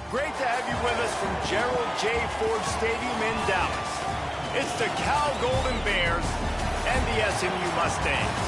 Great to have you with us from Gerald J. Ford Stadium in Dallas. It's the Cal Golden Bears and the SMU Mustangs.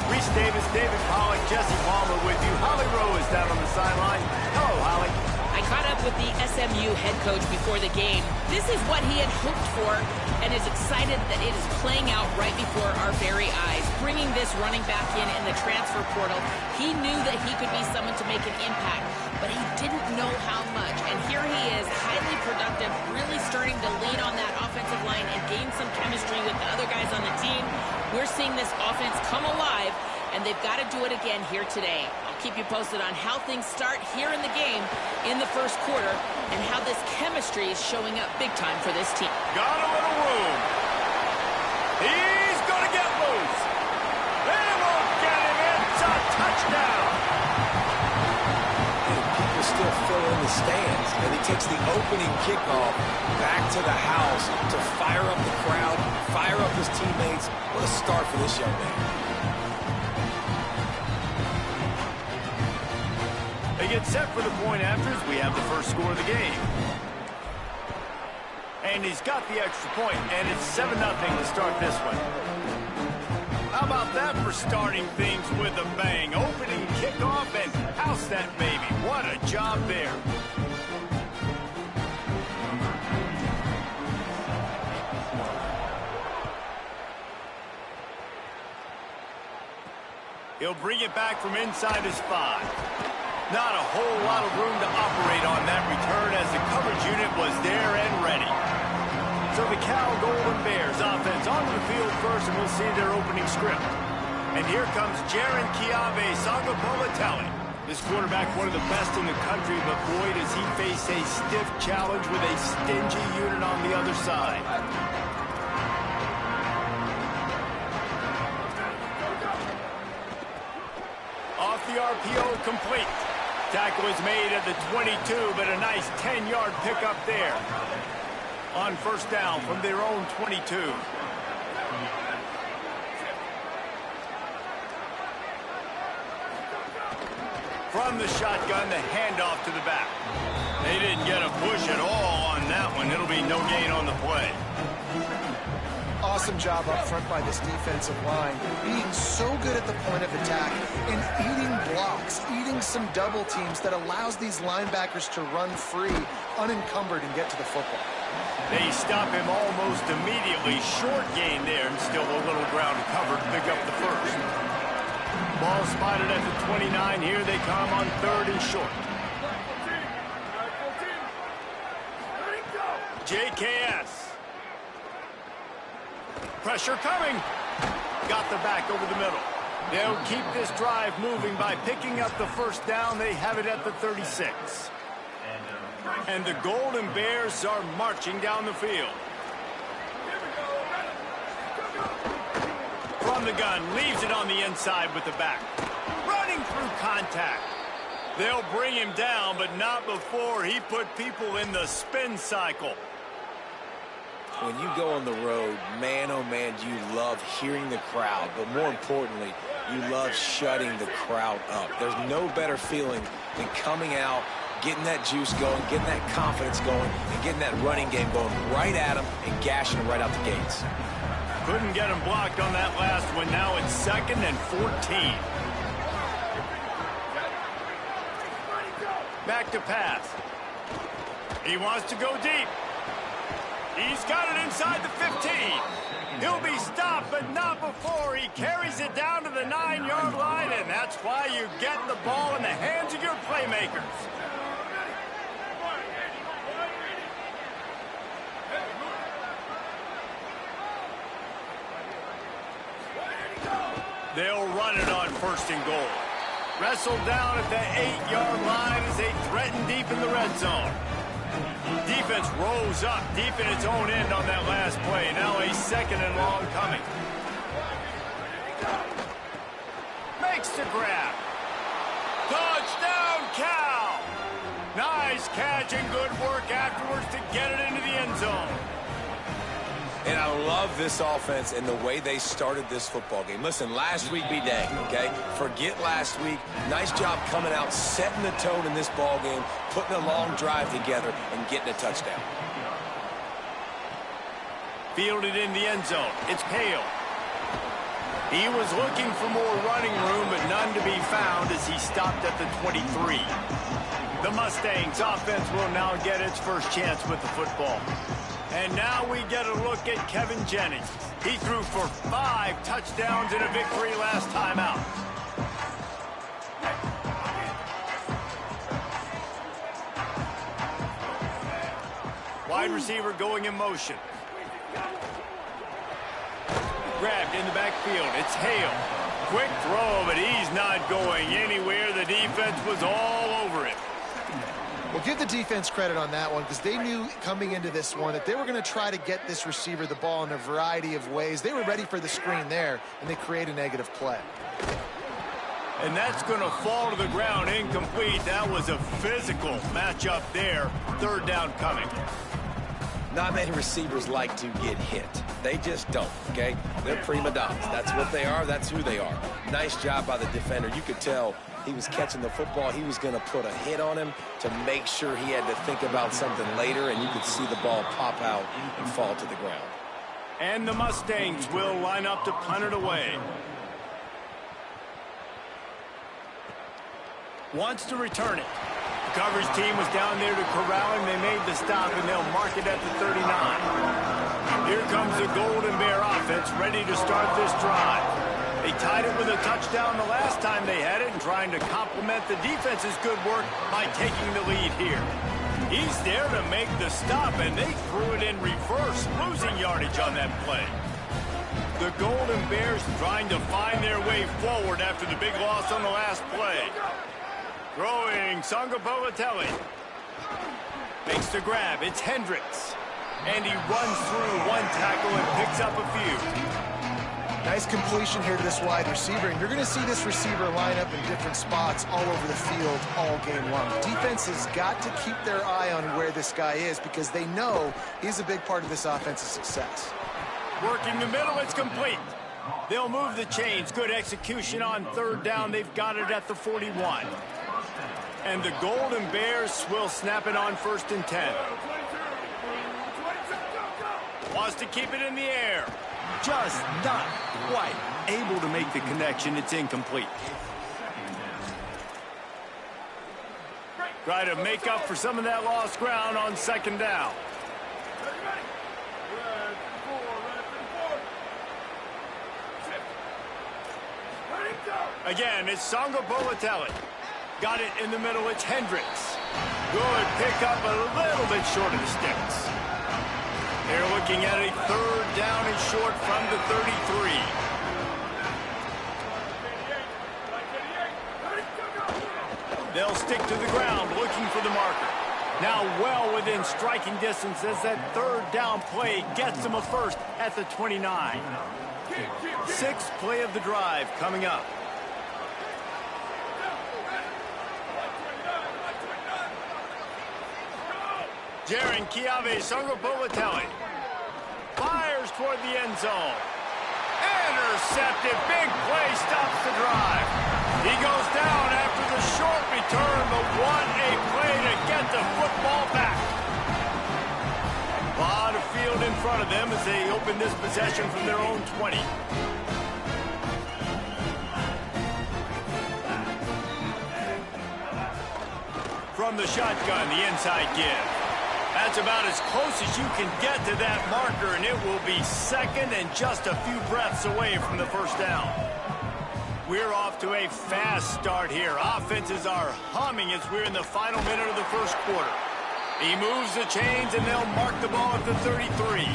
Reese Davis, David Pollack, Jesse Palmer with you. Holly Rowe is down on the sideline. Hello, Holly. I caught up with the SMU head coach before the game. This is what he had hoped for and is excited that it is playing out right before our very eyes. Bringing this running back in the transfer portal, he knew that he could be someone to make an impact, but he didn't know how much. And here he is, highly productive, really starting to lean on that offensive line and gain some chemistry with the other guys on the team. We're seeing this offense come alive, and they've got to do it again here today. I'll keep you posted on how things start here in the game in the first quarter and how this chemistry is showing up big time for this team. Got a little room. He's going to get loose. They won't get him. It's a touchdown. People still fill in the stands, and he takes the opening kickoff back to the house to fire up the crowd, fire up his teammates. What a start for this young man. They get set for the point afters. We have the first score of the game. And he's got the extra point, and it's 7-0 to start this one. How about that for starting things with a bang? Opening kickoff and house that baby. What a job there. He'll bring it back from inside his 5. Not a whole lot of room to operate on that return as the coverage unit was there and ready. So the Cal Golden Bears offense onto the field first, and we'll see their opening script. And here comes Jaron Kiave Sangapolatelli. This quarterback, one of the best in the country, but boy, does he face a stiff challenge with a stingy unit on the other side. Off the RPO, complete. Tackle is made at the 22, but a nice 10-yard pickup there. On first down from their own 22. From the shotgun, the handoff to the back. They didn't get a push at all on that one. It'll be no gain on the play. Awesome job up front by this defensive line, being so good at the point of attack and eating blocks, eating some double teams that allows these linebackers to run free, unencumbered, and get to the football. They stop him almost immediately. Short gain there, and still a little ground covered to pick up the first. Ball spotted at the 29. Here they come on 3rd and short. JKS. Pressure coming. Got the back over the middle. They'll keep this drive moving by picking up the first down. They have it at the 36. And the Golden Bears are marching down the field. From the gun, leaves it on the inside with the back. Running through contact. They'll bring him down, but not before he put people in the spin cycle. When you go on the road, man, oh man, you love hearing the crowd. But more importantly, you love shutting the crowd up. There's no better feeling than coming out, getting that juice going, getting that confidence going, and getting that running game going right at them and gashing them right out the gates. Couldn't get him blocked on that last one. Now it's 2nd and 14. Back to pass. He wants to go deep. He's got it inside the 15. He'll be stopped, but not before he carries it down to the 9-yard line, and that's why you get the ball in the hands of your playmakers. They'll run it on 1st and goal. Wrestled down at the 8-yard line as they threaten deep in the red zone. Defense rose up deep in its own end on that last play. Now a 2nd and long coming. Makes the grab. Touchdown, Cal! Nice catch and good work afterwards to get it into the end zone. And I love this offense and the way they started this football game. Listen, last week be dang, okay? Forget last week. Nice job coming out, setting the tone in this ball game, putting a long drive together, and getting a touchdown. Fielded in the end zone. It's Hale. He was looking for more running room, but none to be found as he stopped at the 23. The Mustangs offense will now get its first chance with the football. And now we get a look at Kevin Jennings. He threw for 5 touchdowns in a victory last time out. Wide receiver going in motion. Grabbed in the backfield. It's Hale. Quick throw, but he's not going anywhere. The defense was all over him. Well, give the defense credit on that one because they knew coming into this one that they were going to try to get this receiver the ball in a variety of ways. They were ready for the screen there, and they create a negative play. And that's going to fall to the ground incomplete. That was a physical matchup there. Third down coming. Not many receivers like to get hit. They just don't, okay? They're prima donnas. That's what they are. That's who they are. Nice job by the defender. You could tell he was catching the football. He was going to put a hit on him to make sure he had to think about something later, and you could see the ball pop out and fall to the ground. And the Mustangs will line up to punt it away. Wants to return it. The coverage team was down there to corral him. They made the stop, and they'll mark it at the 39. Here comes the Golden Bear offense ready to start this drive. They tied it with a touchdown the last time they had it and trying to complement the defense's good work by taking the lead here. He's there to make the stop, and they threw it in reverse, losing yardage on that play. The Golden Bears trying to find their way forward after the big loss on the last play. Throwing, Sangapolatelli. Makes the grab, it's Hendricks. And he runs through one tackle and picks up a few. Nice completion here to this wide receiver, and you're going to see this receiver line up in different spots all over the field all game long. Defense has got to keep their eye on where this guy is because they know he's a big part of this offensive success. Working the middle, it's complete. They'll move the chains. Good execution on third down. They've got it at the 41. And the Golden Bears will snap it on 1st and 10. Wants to keep it in the air. Just not quite able to make the connection. It's incomplete. Try to make up for some of that lost ground on 2nd down. Again, it's Sangapolatelli. Got it in the middle, it's Hendricks. Good pickup, a little bit short of the sticks. They're looking at a 3rd down and short from the 33. They'll stick to the ground, looking for the marker. Now well within striking distance as that 3rd down play gets them a first at the 29. 6th play of the drive coming up. Jaron Kiave Sangapolatelli fires toward the end zone. Intercepted. Big play stops the drive. He goes down after the short return, but what a play to get the football back. A lot of field in front of them as they open this possession from their own 20. From the shotgun, the inside give. That's about as close as you can get to that marker, and it will be 2nd and just a few breaths away from the 1st down. We're off to a fast start here. Offenses are humming as we're in the final minute of the 1st quarter. He moves the chains, and they'll mark the ball at the 33.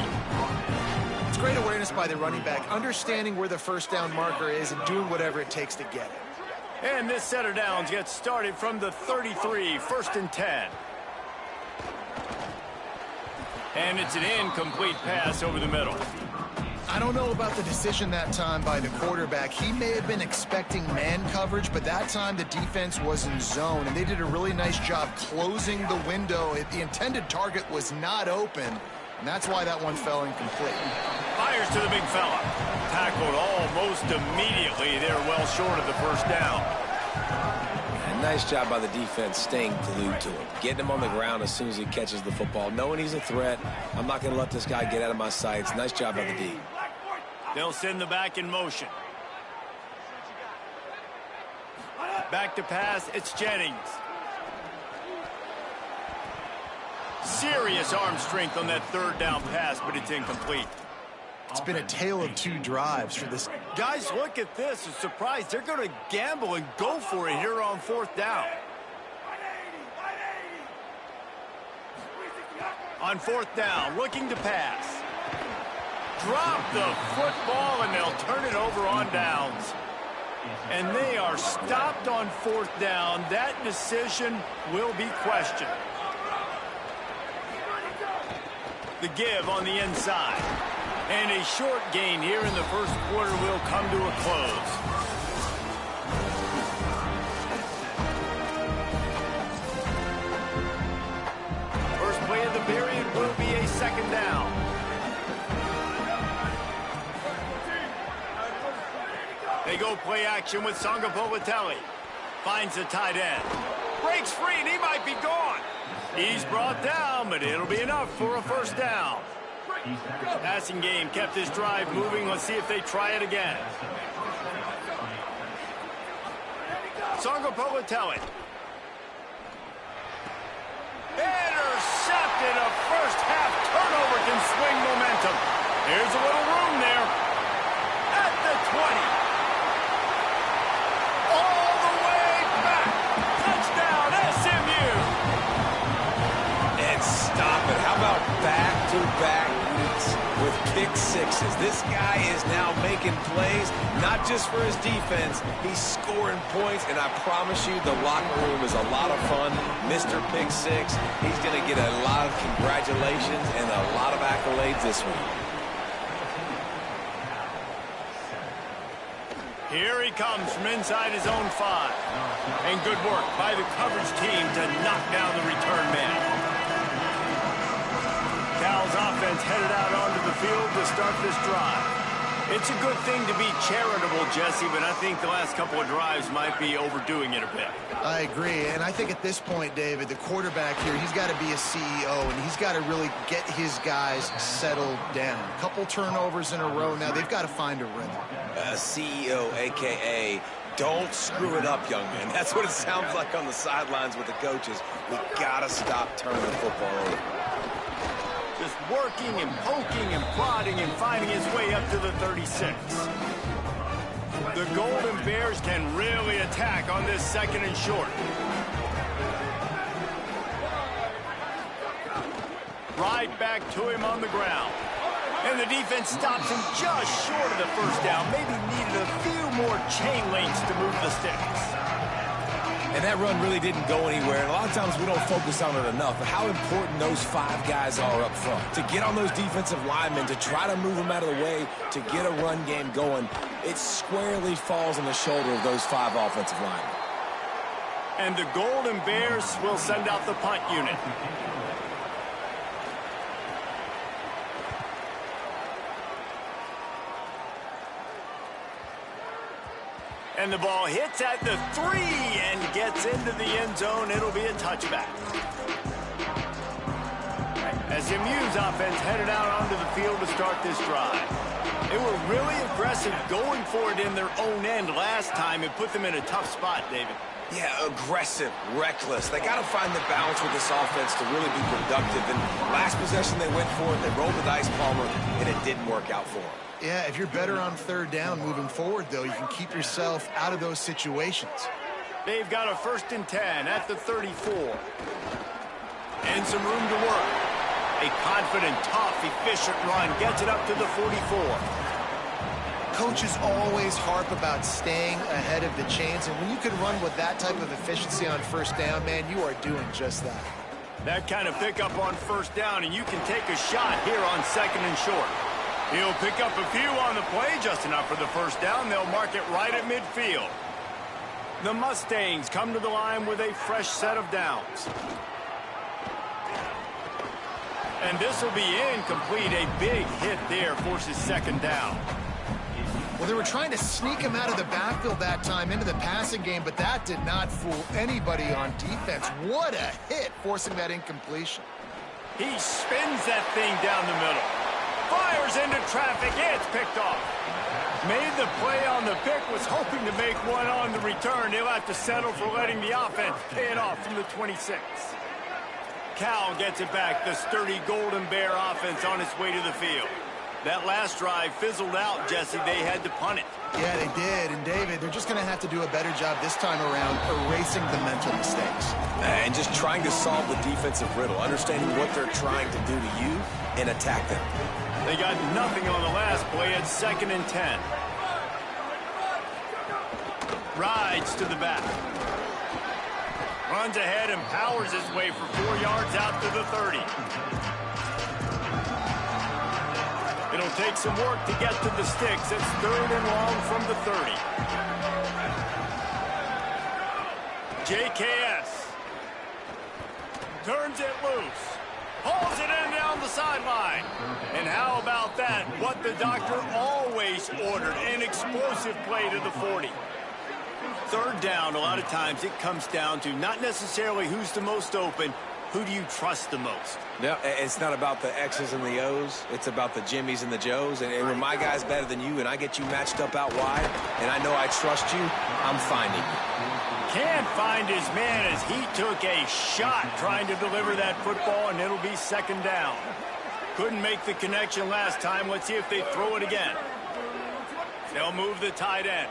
It's great awareness by the running back, understanding where the 1st down marker is and doing whatever it takes to get it. And this set of downs gets started from the 33, 1st and 10. And it's an incomplete pass over the middle. I don't know about the decision that time by the quarterback. He may have been expecting man coverage, but that time the defense was in zone, and they did a really nice job closing the window. The intended target was not open, And that's why that one fell incomplete. Fires to the big fella. Tackled almost immediately. They're well short of the first down. And nice job by the defense staying glued to him. Getting him on the ground as soon as he catches the football. Knowing he's a threat. I'm not going to let this guy get out of my sights. Nice job by the D. They'll send the back in motion. Back to pass. It's Jennings. Serious arm strength on that third down pass, but it's incomplete. It's been a tale of two drives for this. Guys, look at this. I'm surprised they're going to gamble and go for it here on fourth down. On fourth down, looking to pass. Drop the football, and they'll turn it over on downs. And they are stopped on fourth down. That decision will be questioned. The give on the inside. And a short gain here in the first quarter will come to a close. First play of the period will be a second down. They go play action with Sangapolatelli. Finds the tight end. Breaks free, and he might be gone. He's brought down, but it'll be enough for a first down. Passing game kept this drive moving. Let's see if they try it again. Sangapolatelli. Intercepted. A first half turnover can swing momentum. Here's a little room there. At the 20. All the way back. Touchdown, SMU. And stop it. How about back-to-back weeks with pick sixes? This guy is now making plays, not just for his defense. He's scoring points, and I promise you the locker room is a lot of fun. Mr. Pick Six, he's going to get a lot of congratulations and a lot of accolades this week. Here he comes from inside his own 5. And good work by the coverage team to knock down the return man. Cal's offense headed out onto the field to start this drive. It's a good thing to be charitable, Jesse, but I think the last couple of drives might be overdoing it a bit. I agree, and I think at this point, David, the quarterback here, he's got to be a CEO, and he's got to really get his guys settled down. A couple turnovers in a row now. They've got to find a rhythm. CEO, a.k.a. don't screw it up, young man. That's what it sounds like on the sidelines with the coaches. We got to stop turning the football over. Just working and poking and prodding and finding his way up to the 36. The Golden Bears can really attack on this second and short. Right back to him on the ground. And the defense stops him just short of the first down. Maybe needed a few more chain links to move the sticks. And that run really didn't go anywhere. And a lot of times we don't focus on it enough. But how important those 5 guys are up front. To get on those defensive linemen, to try to move them out of the way, to get a run game going, it squarely falls on the shoulder of those 5 offensive linemen. And the Golden Bears will send out the punt unit. And the ball hits at the 3 and gets into the end zone. It'll be a touchback. SMU's offense headed out onto the field to start this drive. They were really aggressive going for it in their own end last time. It put them in a tough spot, David. Yeah, aggressive, reckless. They got to find the balance with this offense to really be productive. And last possession they went for it. They rolled the dice, Palmer, and it didn't work out for them. Yeah, if you're better on third down moving forward, though, you can keep yourself out of those situations. They've got a 1st and 10 at the 34. And some room to work. A confident, tough, efficient run gets it up to the 44. Coaches always harp about staying ahead of the chains, and when you can run with that type of efficiency on first down, man, you are doing just that. That kind of pickup on first down, and you can take a shot here on 2nd and short. He'll pick up a few on the play, just enough for the first down. They'll mark it right at midfield. The Mustangs come to the line with a fresh set of downs. And this will be incomplete. A big hit there forces second down. Well, they were trying to sneak him out of the backfield that time into the passing game, but that did not fool anybody on defense. What a hit, forcing that incompletion. He spins that thing down the middle. Fires into traffic. It's picked off. Made the play on the pick, was hoping to make one on the return. He'll have to settle for letting the offense pay it off from the 26. Cal gets it back. The sturdy Golden Bear offense on its way to the field. That last drive fizzled out, Jesse. They had to punt it. Yeah, they did. And, David, they're just going to have to do a better job this time around erasing the mental mistakes. And just trying to solve the defensive riddle, understanding what they're trying to do to you and attack them. They got nothing on the last play at 2nd and 10. Rides to the back. Runs ahead and powers his way for 4 yards out to the 30. It'll take some work to get to the sticks. It's 3rd and long from the 30. JKS turns it loose. Hauls it in down the sideline. And how about that? What the doctor always ordered, an explosive play to the 40. 3rd down, a lot of times it comes down to not necessarily who's the most open, who do you trust the most? No, it's not about the X's and the O's. It's about the Jimmys and the Joes. And when my guy's better than you and I get you matched up out wide and I know I trust you, I'm finding you. Can't find his man as he took a shot trying to deliver that football, and it'll be 2nd down. Couldn't make the connection last time. Let's see if they throw it again. They'll move the tight end.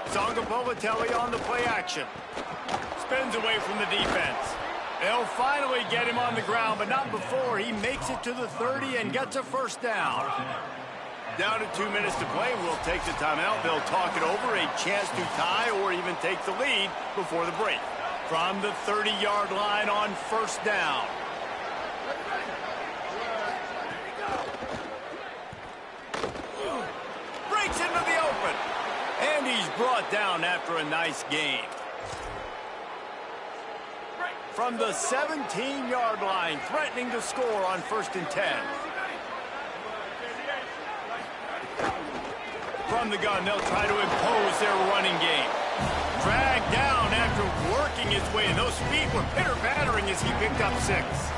Zonga Politelli on the play action. Spins away from the defense. They'll finally get him on the ground, but not before he makes it to the 30 and gets a 1st down. Down to 2 minutes to play. We'll take the timeout. They'll talk it over. A chance to tie or even take the lead before the break. From the 30-yard line on 1st down. Breaks into the open. And he's brought down after a nice gain. From the 17-yard line, threatening to score on 1st and 10. From the gun, they'll try to impose their running game. Dragged down after working his way. Those feet were pitter-pattering as he picked up 6.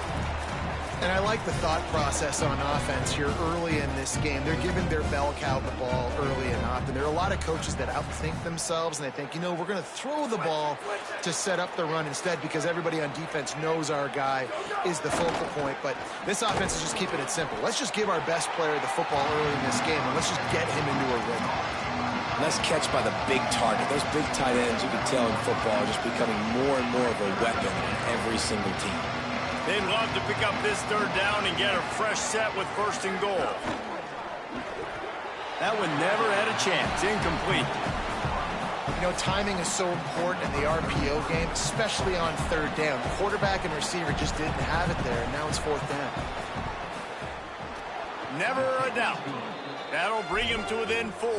And I like the thought process on offense here early in this game. They're giving their bell cow the ball early and often. There are a lot of coaches that outthink themselves, and they think, you know, we're going to throw the ball to set up the run instead because everybody on defense knows our guy is the focal point. But this offense is just keeping it simple. Let's just give our best player the football early in this game, and let's just get him into a rhythm. Nice catch by the big target. Those big tight ends, you can tell in football, are just becoming more and more of a weapon on every single team. They'd love to pick up this 3rd down and get a fresh set with 1st and goal. That one never had a chance. Incomplete. You know, timing is so important in the RPO game, especially on 3rd down. The quarterback and receiver just didn't have it there, and now it's 4th down. Never a doubt. That'll bring him to within 4.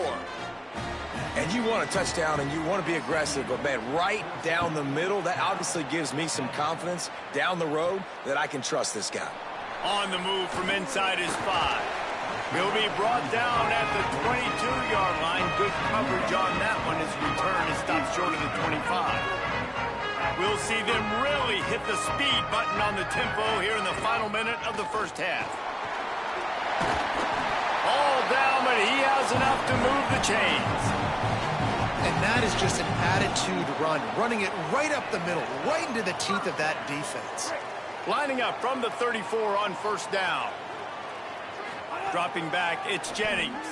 And you want a touchdown and you want to be aggressive, but, man, right down the middle, that obviously gives me some confidence down the road that I can trust this guy. On the move from inside his 5. He'll be brought down at the 22-yard line. Good coverage on that one. His return is stopped short of the 25. We'll see them really hit the speed button on the tempo here in the final minute of the 1st half. All down, but he has enough to move the chains. And that is just an attitude run, running it right up the middle, right into the teeth of that defense. Lining up from the 34 on 1st down. Dropping back, it's Jennings.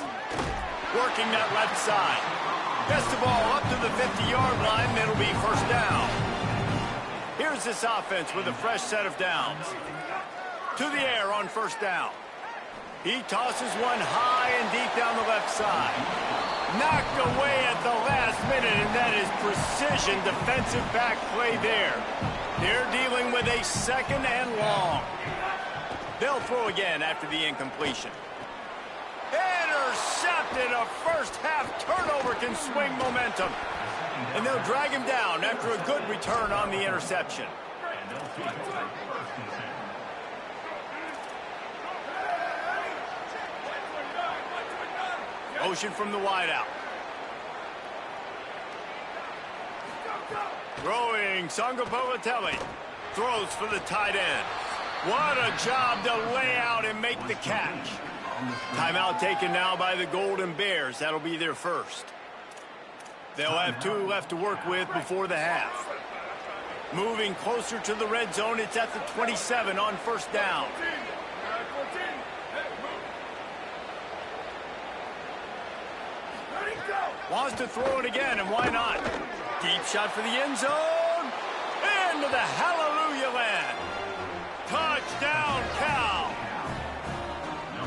Working that left side. Gets the ball up to the 50-yard line, and it'll be 1st down. Here's this offense with a fresh set of downs. To the air on 1st down. He tosses one high and deep down the left side. Knocked away at the last minute, and that is precision defensive back play there. They're dealing with a 2nd and long. They'll throw again after the incompletion. Intercepted. A 1st half turnover can swing momentum. And they'll drag him down after a good return on the interception. Motion from the wideout. Throwing, Sangapolatelli throws for the tight end. What a job to lay out and make the catch. Timeout taken now by the Golden Bears. That'll be their first. They'll have 2 left to work with before the half. Moving closer to the red zone, it's at the 27 on first down. Wants to throw it again, and why not? Deep shot for the end zone. Into the hallelujah land. Touchdown, Cal.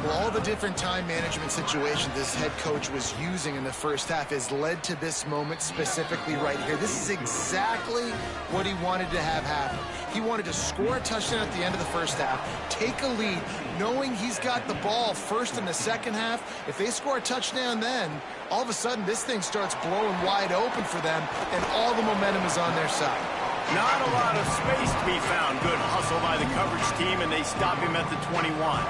Well, all the different time management situations this head coach was using in the first half has led to this moment specifically right here. This is exactly what he wanted to have happen. He wanted to score a touchdown at the end of the first half, take a lead, knowing he's got the ball first in the second half. If they score a touchdown then, all of a sudden this thing starts blowing wide open for them, and all the momentum is on their side. Not a lot of space to be found. Good hustle by the coverage team, and they stop him at the 21.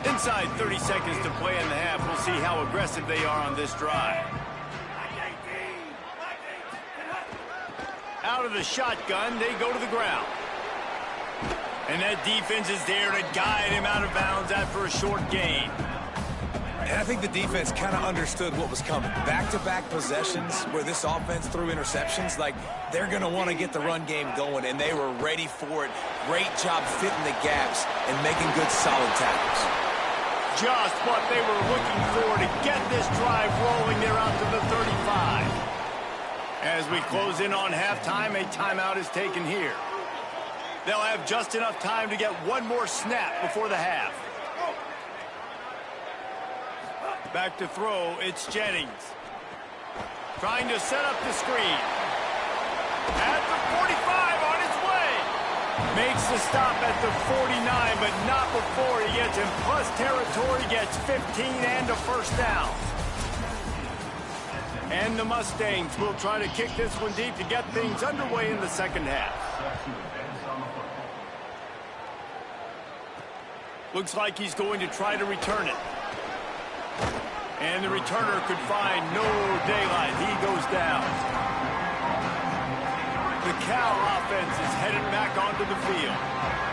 Inside 30 seconds to play in the half. We'll see how aggressive they are on this drive. Out of the shotgun, they go to the ground. And that defense is there to guide him out of bounds after a short gain. And I think the defense kind of understood what was coming. Back-to-back possessions where this offense threw interceptions, like they're going to want to get the run game going, and they were ready for it. Great job fitting the gaps and making good, solid tackles. Just what they were looking for to get this drive rolling. They're out to the 35. As we close in on halftime, a timeout is taken here. They'll have just enough time to get one more snap before the half. Back to throw, it's Jennings. Trying to set up the screen. At the 45, on its way. Makes the stop at the 49, but not before he gets in plus territory, gets 15 and a first down. And the Mustangs will try to kick this one deep to get things underway in the second half. Looks like he's going to try to return it. And the returner could find no daylight. He goes down. The Cal offense is headed back onto the field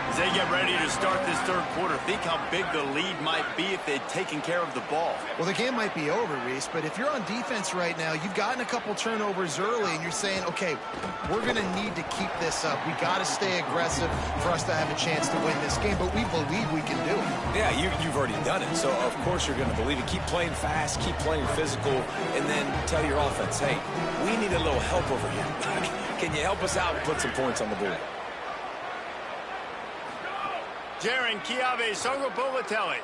as they get ready to start this third quarter. Think how big the lead might be if they'd taken care of the ball. Well, the game might be over, Reese, but if you're on defense right now, you've gotten a couple turnovers early, and you're saying, okay, we're going to need to keep this up. We got to stay aggressive for us to have a chance to win this game, but we believe we can do it. Yeah, you've already done it, so of course you're going to believe it. Keep playing fast, keep playing physical, and then tell your offense, hey, we need a little help over here. Can you help us out and put some points on the board? Jaron Kiave Sangapolatelli.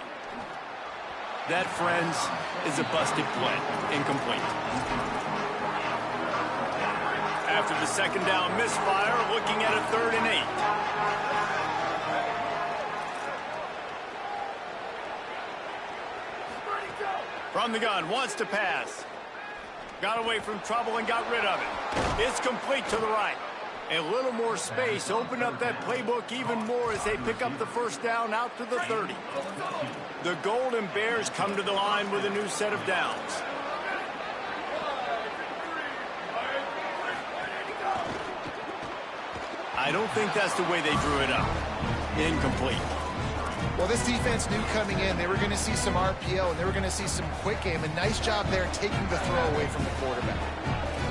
That, friends, is a busted play. Incomplete. After the second down misfire, looking at a 3rd and 8. From the gun, wants to pass. Got away from trouble and got rid of it. It's complete to the right. A little more space, open up that playbook even more as they pick up the first down out to the 30. The Golden Bears come to the line with a new set of downs. I don't think that's the way they drew it up. Incomplete. Well, this defense knew coming in they were going to see some RPO and they were going to see some quick game. A nice job there taking the throw away from the quarterback.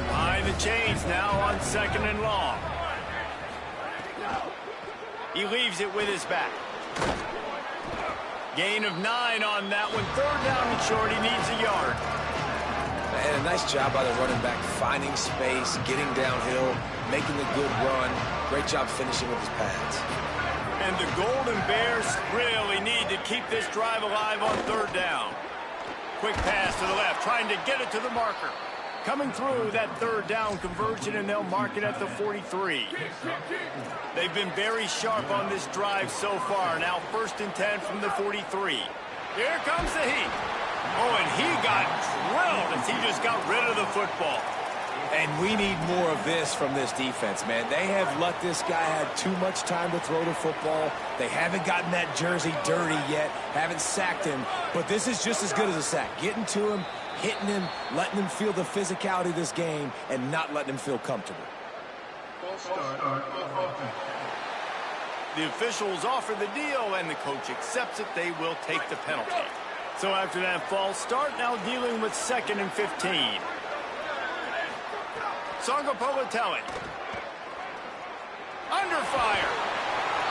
Behind the chains now on 2nd and long. He leaves it with his back. Gain of 9 on that one. 3rd down and short. He needs a yard. And a nice job by the running back, finding space, getting downhill, making a good run. Great job finishing with his pads. And the Golden Bears really need to keep this drive alive on 3rd down. Quick pass to the left, trying to get it to the marker. Coming through that 3rd down conversion, and they'll mark it at the 43. They've been very sharp on this drive so far. Now 1st and 10 from the 43. Here comes the heat. Oh, and he got drilled as he just got rid of the football. And we need more of this from this defense, man. They have let this guy have too much time to throw the football. They haven't gotten that jersey dirty yet, haven't sacked him. But this is just as good as a sack. Getting to him, hitting him, letting him feel the physicality of this game, and not letting him feel comfortable. The officials offer the deal, and the coach accepts it. They will take the penalty. So after that false start, now dealing with 2nd and 15. Sangapolatelli. Under fire.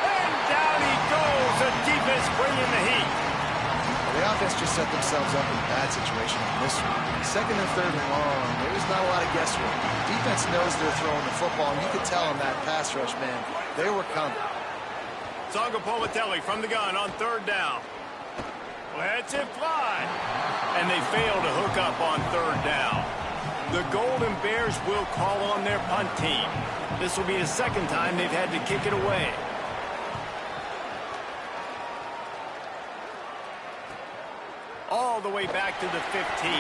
And down he goes. The defense bringing the heat. Well, the offense just set themselves up in a bad situation on this one. 2nd and 3rd and long. There's not a lot of guesswork. Defense knows they're throwing the football, and you could tell on that pass rush, man. They were coming. Sangapolatelli from the gun on 3rd down. Lets it fly. And they fail to hook up on 3rd down. The Golden Bears will call on their punt team. This will be the 2nd time they've had to kick it away. All the way back to the 15.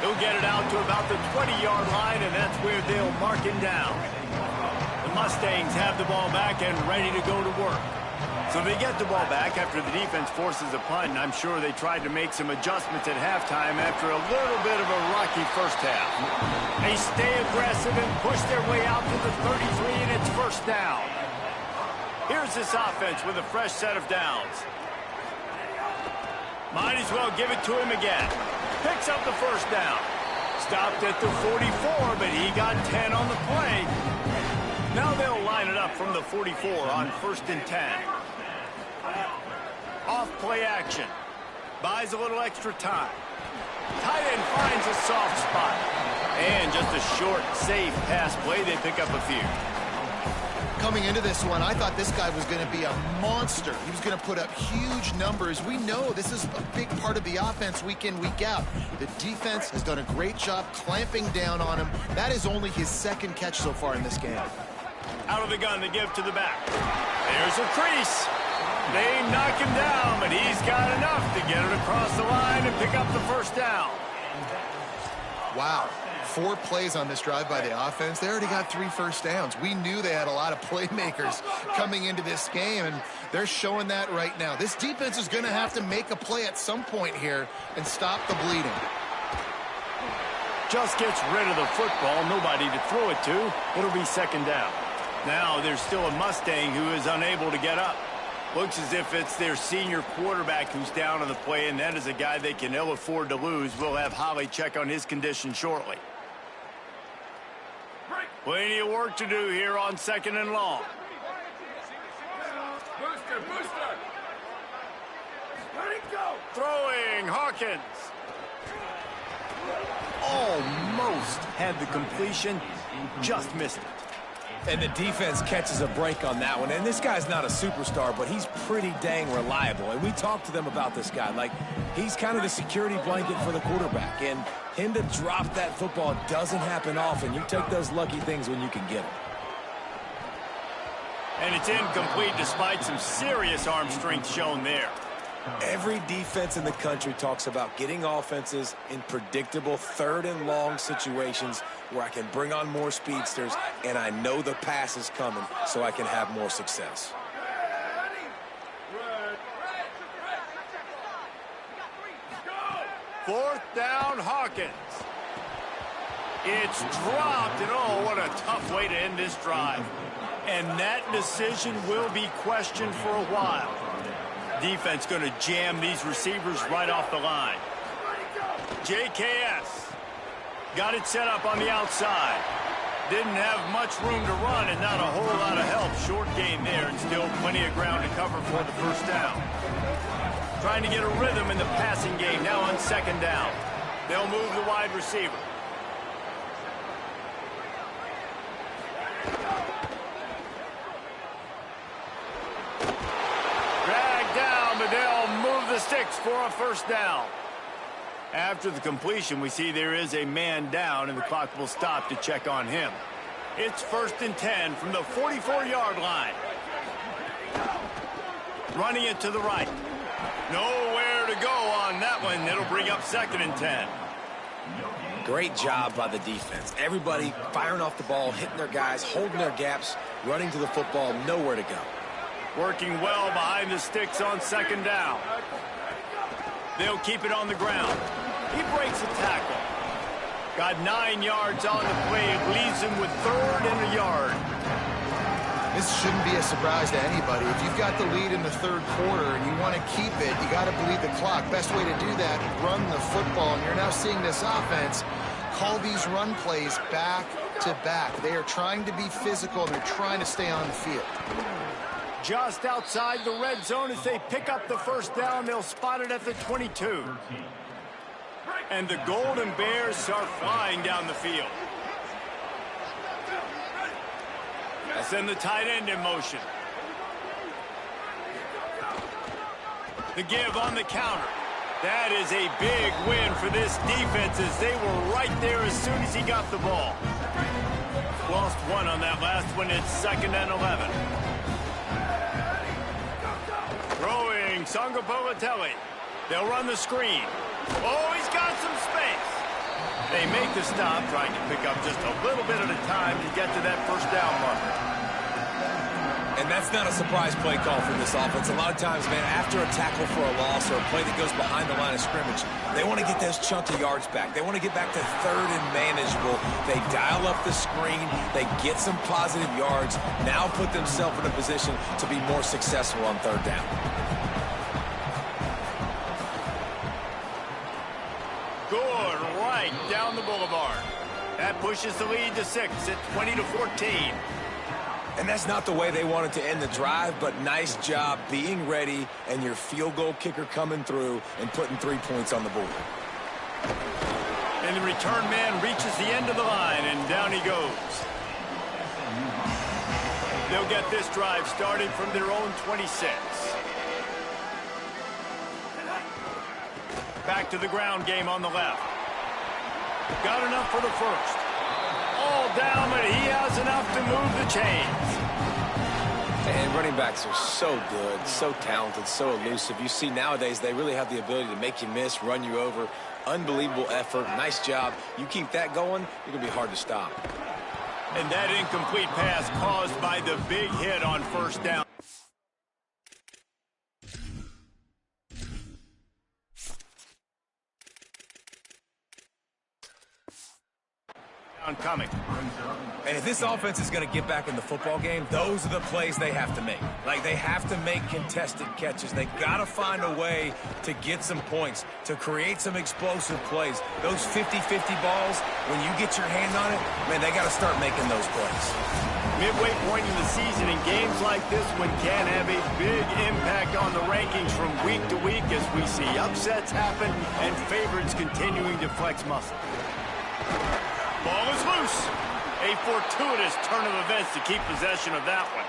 He'll get it out to about the 20-yard line, and that's where they'll mark him down. The Mustangs have the ball back and ready to go to work. So they get the ball back after the defense forces a punt, and I'm sure they tried to make some adjustments at halftime after a little bit of a rocky first half. They stay aggressive and push their way out to the 33, and it's 1st down. Here's this offense with a fresh set of downs. Might as well give it to him again. Picks up the 1st down. Stopped at the 44, but he got 10 on the play. Now they'll line it up from the 44 on 1st and 10. Off play action. Buys a little extra time. Tight end finds a soft spot. And just a short, safe pass play. They pick up a few. Coming into this one, I thought this guy was going to be a monster. He was going to put up huge numbers. We know this is a big part of the offense week in, week out. The defense has done a great job clamping down on him. That is only his 2nd catch so far in this game. Out of the gun to give to the back. There's a crease. They knock him down, but he's got enough to get it across the line and pick up the 1st down. Wow. 4 plays on this drive by the offense. They already got 3 first downs. We knew they had a lot of playmakers coming into this game, and they're showing that right now. This defense is going to have to make a play at some point here and stop the bleeding. Just gets rid of the football. Nobody to throw it to. It'll be 2nd down. Now there's still a Mustang who is unable to get up. Looks as if it's their senior quarterback who's down on the play, and that is a guy they can ill afford to lose. We'll have Holly check on his condition shortly. Plenty of work to do here on 2nd and long. Booster. Let it go. Throwing, Hawkins. Almost had the completion, just missed it. And the defense catches a break on that one. And this guy's not a superstar, but he's pretty dang reliable. And we talked to them about this guy. Like, he's kind of the security blanket for the quarterback. And him to drop that football doesn't happen often. You take those lucky things when you can get them. And it's incomplete despite some serious arm strength shown there. Every defense in the country talks about getting offenses in predictable 3rd and long situations where I can bring on more speedsters and I know the pass is coming so I can have more success. Fourth down, Hawkins. It's dropped, and oh, what a tough way to end this drive. And that decision will be questioned for a while. Defense going to jam these receivers right off the line. JKS got it set up on the outside. Didn't have much room to run and not a whole lot of help. Short gain there and still plenty of ground to cover for the 1st down. Trying to get a rhythm in the passing game now on 2nd down. They'll move the wide receiver. They'll move the sticks for a 1st down. After the completion, we see there is a man down, and the clock will stop to check on him. It's 1st and 10 from the 44-yard line. Running it to the right. Nowhere to go on that one. It'll bring up 2nd and 10. Great job by the defense. Everybody firing off the ball, hitting their guys, holding their gaps, running to the football, nowhere to go. Working well behind the sticks on second down. They'll keep it on the ground. He breaks a tackle. Got 9 yards on the play. It leaves him with 3rd and a yard. This shouldn't be a surprise to anybody. If you've got the lead in the 3rd quarter and you want to keep it, you got to bleed the clock. Best way to do that, run the football. And you're now seeing this offense call these run plays back to back. They are trying to be physical, and they're trying to stay on the field. Just outside the red zone as they pick up the first down. They'll spot it at the 22. And the Golden Bears are flying down the field. They'll send the tight end in motion. The give on the counter. That is a big win for this defense as they were right there as soon as he got the ball. Lost 1 on that last one. It's 2nd and 11. Throwing Sangapolatelli. They'll run the screen. Oh, he's got some space. They make the stop, trying to pick up just a little bit at a time to get to that first down marker. And that's not a surprise play call for this offense. A lot of times, man, after a tackle for a loss or a play that goes behind the line of scrimmage, they want to get those chunky yards back. They want to get back to 3rd and manageable. They dial up the screen. They get some positive yards. Now put themselves in a position to be more successful on 3rd down. Good right down the boulevard. That pushes the lead to 6 at 20-14. And that's not the way they wanted to end the drive, but nice job being ready and your field goal kicker coming through and putting 3 points on the board. And the return man reaches the end of the line, and down he goes. They'll get this drive started from their own 26. Back to the ground game on the left. Got enough for the first. All down, but he has enough to move the chains. And running backs are so good, so talented, so elusive. You see nowadays they really have the ability to make you miss, run you over. Unbelievable effort. Nice job. You keep that going, you're going to be hard to stop. And that incomplete pass caused by the big hit on first down. Coming. And if this offense is going to get back in the football game, those are the plays they have to make. Like, they have to make contested catches. They got to find a way to get some points, to create some explosive plays. Those 50-50 balls, when you get your hand on it, man, they got to start making those plays. Midway point in the season, and games like this one can have a big impact on the rankings from week to week as we see upsets happen and favorites continuing to flex muscle. Ball is loose. A fortuitous turn of events to keep possession of that one.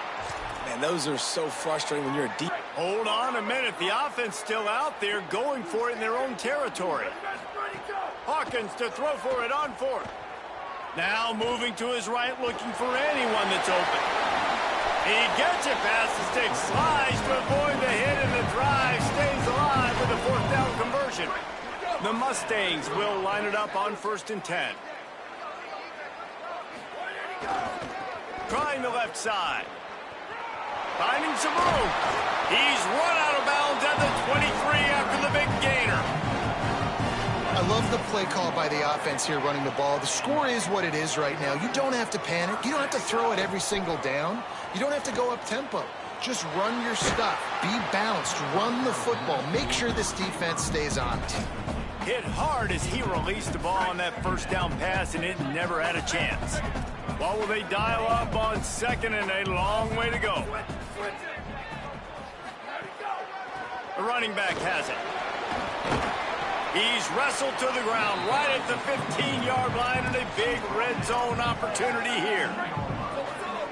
Man, those are so frustrating when you're deep. Hold on a minute. The offense still out there going for it in their own territory. Hawkins to throw for it on 4th. Now moving to his right, looking for anyone that's open. He gets it past the stick, slides to avoid the hit, and the drive stays alive with a 4th down conversion. The Mustangs will line it up on 1st and 10. Trying the left side. Finding some room. He's run out of bounds at the 23 after the big gainer. I love the play call by the offense here running the ball. The score is what it is right now. You don't have to panic. You don't have to throw it every single down. You don't have to go up tempo. Just run your stuff. Be balanced. Run the football. Make sure this defense stays on it. Hit hard as he released the ball on that first down pass, and it never had a chance. What will they dial up on 2nd and a long way to go? The running back has it. He's wrestled to the ground right at the 15-yard line, and a big red zone opportunity here.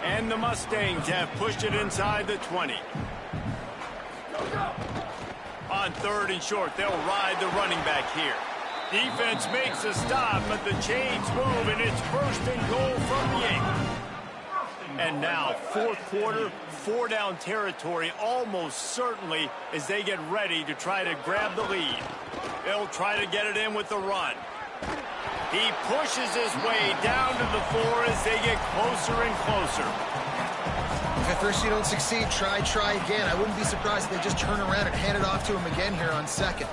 And the Mustangs have pushed it inside the 20. On 3rd and short, they'll ride the running back here. Defense makes a stop, but the chains move, and it's 1st and goal from the 8. And now, 4th quarter, 4-down territory almost certainly as they get ready to try to grab the lead. They'll try to get it in with the run. He pushes his way down to the 4 as they get closer and closer. If at first you don't succeed, try again. I wouldn't be surprised if they just turn around and hand it off to him again here on second.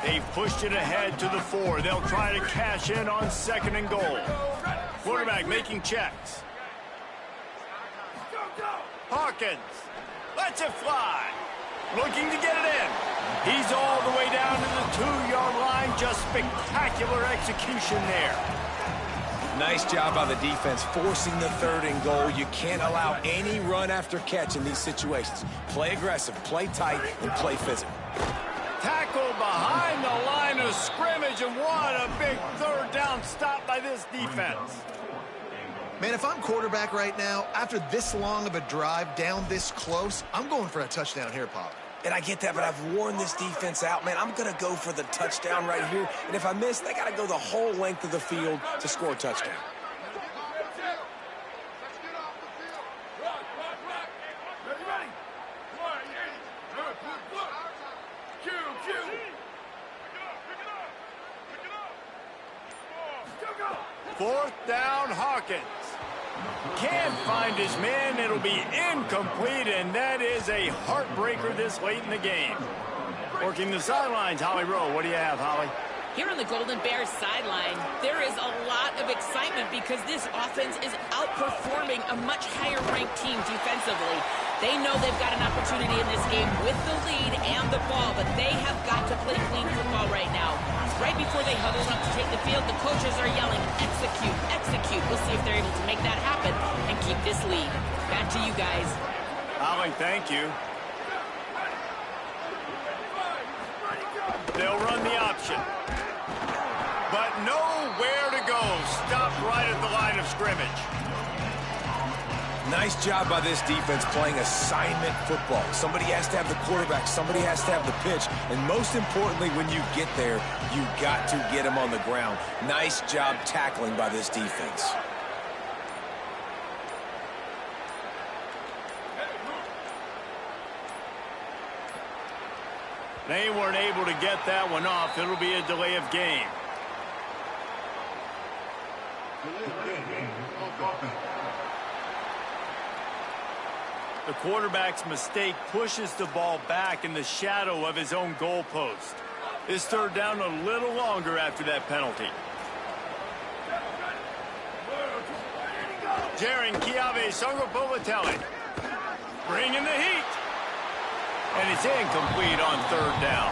They've pushed it ahead to the 4. They'll try to cash in on 2nd and goal. Quarterback making checks. Hawkins lets it fly. Looking to get it in. He's all the way down to the 2-yard line. Just spectacular execution there. Nice job by the defense forcing the 3rd and goal. You can't allow any run after catch in these situations. Play aggressive, play tight, and play physical. Tackle behind the line of scrimmage, and what a big 3rd down stop by this defense. Man, if I'm quarterback right now, after this long of a drive down this close, I'm going for a touchdown here, Pop. And I get that, but I've worn this defense out, man. I'm going to go for the touchdown right here. And if I miss, they got to go the whole length of the field to score a touchdown. Fourth down, Hawkins. Can't find his man. It'll be incomplete, and that is a heartbreaker this late in the game. Working the sidelines, Holly Rowe. What do you have, Holly? Here on the Golden Bears sideline, there is a lot of excitement because this offense is outperforming a much higher-ranked team defensively. They know they've got an opportunity in this game with the lead and the ball, but they have got to play clean football right now. Right before they huddle up to take the field, the coaches are yelling, execute, execute. We'll see if they're able to make that happen and keep this lead. Back to you guys. Holly, thank you. They'll run the option. But nowhere to go. Stopped right at the line of scrimmage. Nice job by this defense playing assignment football. Somebody has to have the quarterback. Somebody has to have the pitch. And most importantly, when you get there, you got to get him on the ground. Nice job tackling by this defense. They weren't able to get that one off. It'll be a delay of game. The quarterback's mistake pushes the ball back in the shadow of his own goalpost. This 3rd down a little longer after that penalty. Jaron Kiave Songopolatelli bringing the heat. And it's incomplete on 3rd down.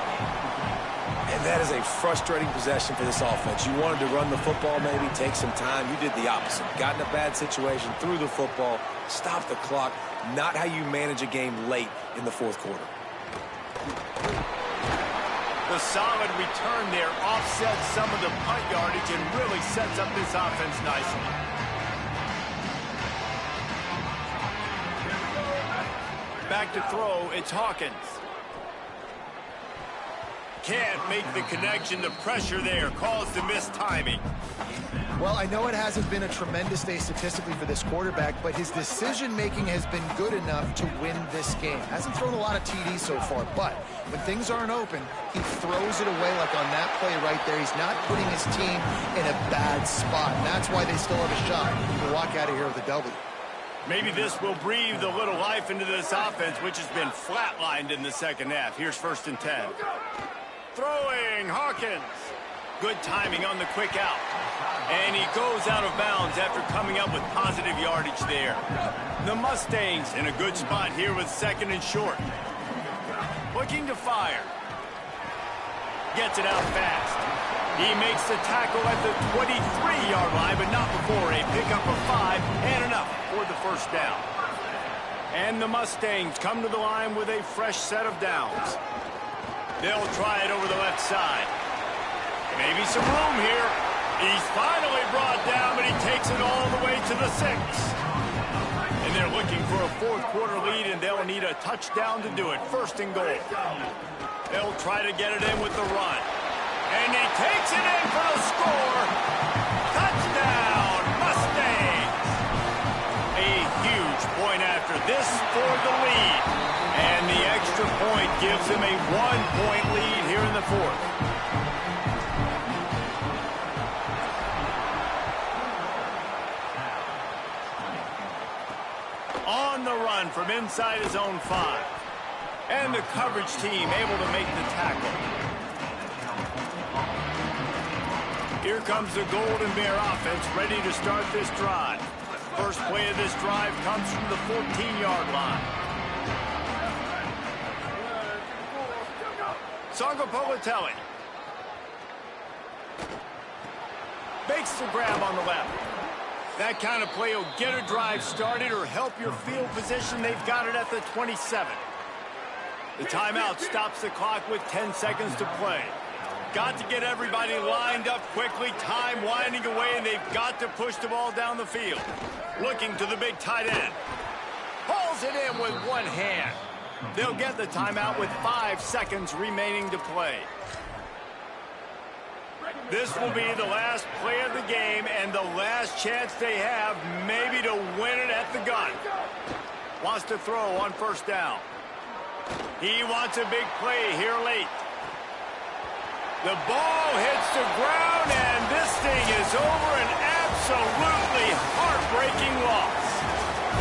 And that is a frustrating possession for this offense. You wanted to run the football, maybe take some time. You did the opposite. Got in a bad situation, threw the football, stopped the clock. Not how you manage a game late in the 4th quarter. The solid return there offsets some of the punt yardage and really sets up this offense nicely. Back to throw, it's Hawkins. Can't make the connection. The pressure there caused the missed timing. Well, I know it hasn't been a tremendous day statistically for this quarterback, but his decision-making has been good enough to win this game. Hasn't thrown a lot of TDs so far, but when things aren't open, he throws it away like on that play right there. He's not putting his team in a bad spot, and that's why they still have a shot to walk out of here with a W. Maybe this will breathe a little life into this offense, which has been flatlined in the 2nd half. Here's 1st and 10. Throwing, Hawkins. Good timing on the quick out. And he goes out of bounds after coming up with positive yardage there. The Mustangs in a good spot here with 2nd and short. Looking to fire. Gets it out fast. He makes the tackle at the 23-yard line, but not before a pickup of 5 and enough for the 1st down. And the Mustangs come to the line with a fresh set of downs. They'll try it over the left side. Maybe some room here. He's finally brought down, but he takes it all the way to the 6. And they're looking for a 4th quarter lead, and they'll need a touchdown to do it. 1st and goal. They'll try to get it in with the run. And he takes it in for the score. Touchdown, Mustangs. A huge point after this for the lead. And the extra point gives him a 1-point lead here in the 4th. inside his own 5. And the coverage team able to make the tackle. Here comes the Golden Bear offense ready to start this drive. First play of this drive comes from the 14-yard line. Songo Politelli makes the grab on the left. That kind of play will get a drive started or help your field position. They've got it at the 27. The timeout stops the clock with 10 seconds to play. Got to get everybody lined up quickly. Time winding away, and they've got to push the ball down the field. Looking to the big tight end. Hauls it in with one hand. They'll get the timeout with 5 seconds remaining to play. This will be the last play of the game and the last chance they have maybe to win it at the gun. Wants to throw on first down. He wants a big play here late. The ball hits the ground, and this thing is over. An absolutely heartbreaking loss.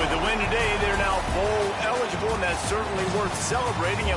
With the win today, they're now bowl eligible, and that's certainly worth celebrating.